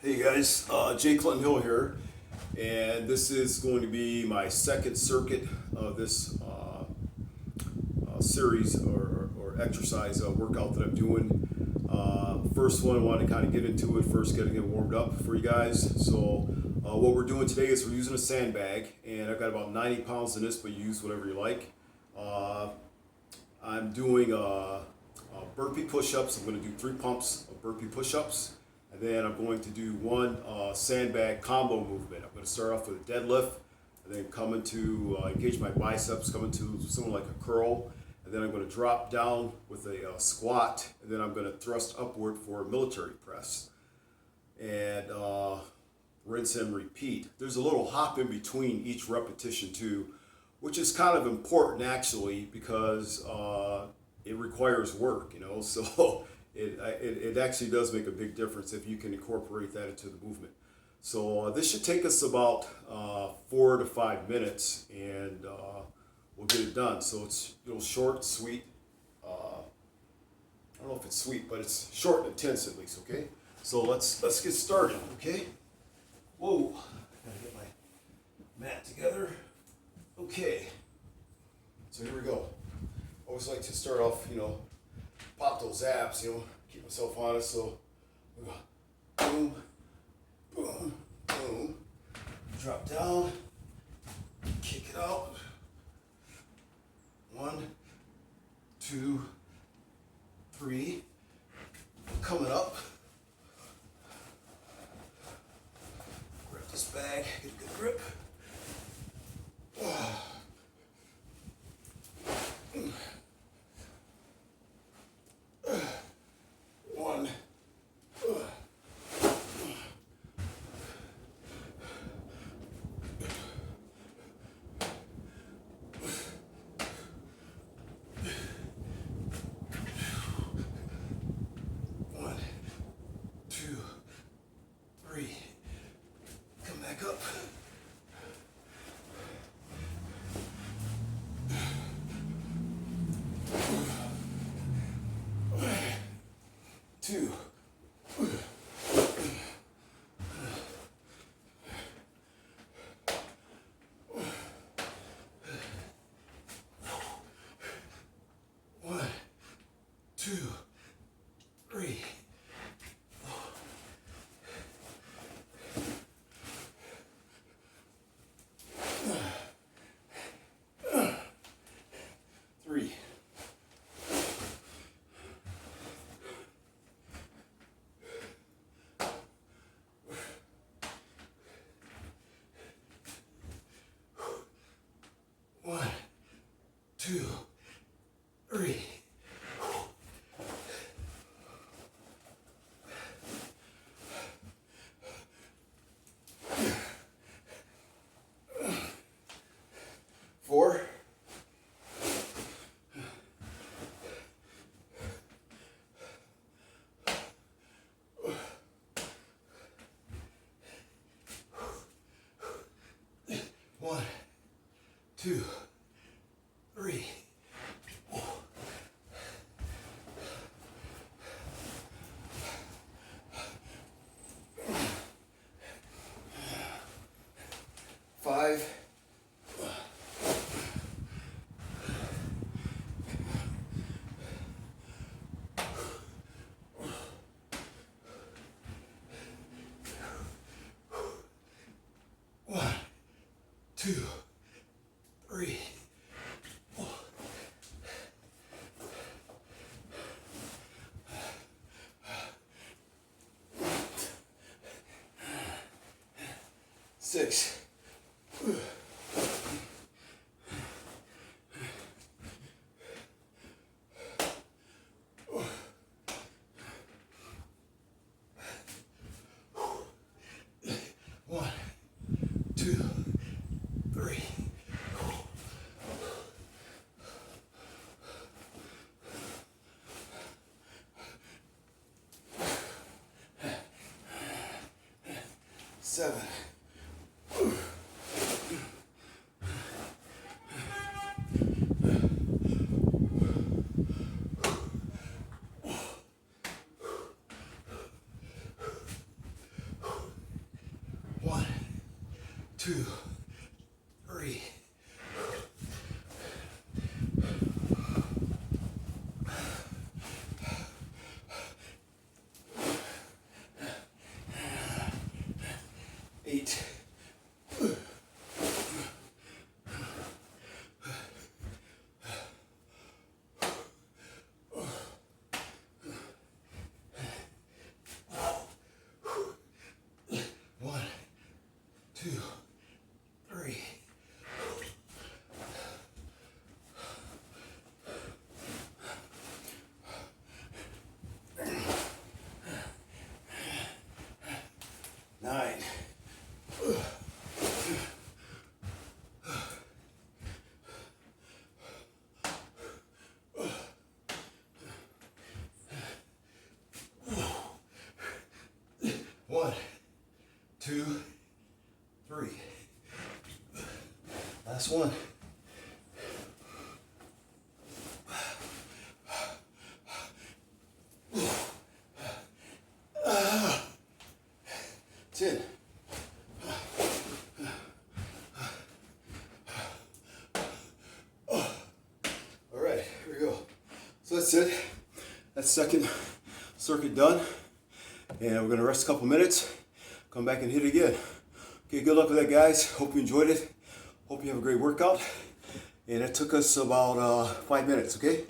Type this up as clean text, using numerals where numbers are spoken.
Hey guys, Jay Clinton Hill here, and this is going to be my second circuit of this series or exercise workout that I'm doing. First one, I wanted to kind of get into it first, getting it warmed up for you guys. So what we're doing today is we're using a sandbag, and I've got about 90 pounds in this, but you use whatever you like. I'm doing burpee push-ups. I'm going to do 3 pumps of burpee push-ups. And then I'm going to do one sandbag combo movement. I'm going to start off with a deadlift, and then come into engage my biceps, come into something like a curl, and then I'm going to drop down with a squat, and then I'm going to thrust upward for a military press. And rinse and repeat. There's a little hop in between each repetition too, which is kind of important actually because it requires work, so it actually does make a big difference if you can incorporate that into the movement. So this should take us about 4 to 5 minutes, and we'll get it done. So it's short, sweet. I don't know if it's sweet, but it's short and intense at least. Okay. So let's get started. Okay. Whoa. Gotta get my mat together. Okay. So here we go. Always like to start off, pop those abs, keep myself honest. So we go boom, boom, boom, drop down, kick it out. 1, 2, 3, coming up. Grab this bag, get a good grip. Come back up. 2. 1, 2, 3. 3. 1, 2, 3. 4. 1, 2, 3. 5. 1, 2, 3. 6. 1, 2, 3. 7. 1, 2, 3. 8. 1, 2, 3. 9. 1, 2, 3. Last one. 10. All right, here we go. So that's it. That's second circuit done. And we're gonna rest a couple minutes, come back and hit it again. Okay, good luck with that, guys. Hope you enjoyed it. Hope you have a great workout. And it took us about 5 minutes, okay?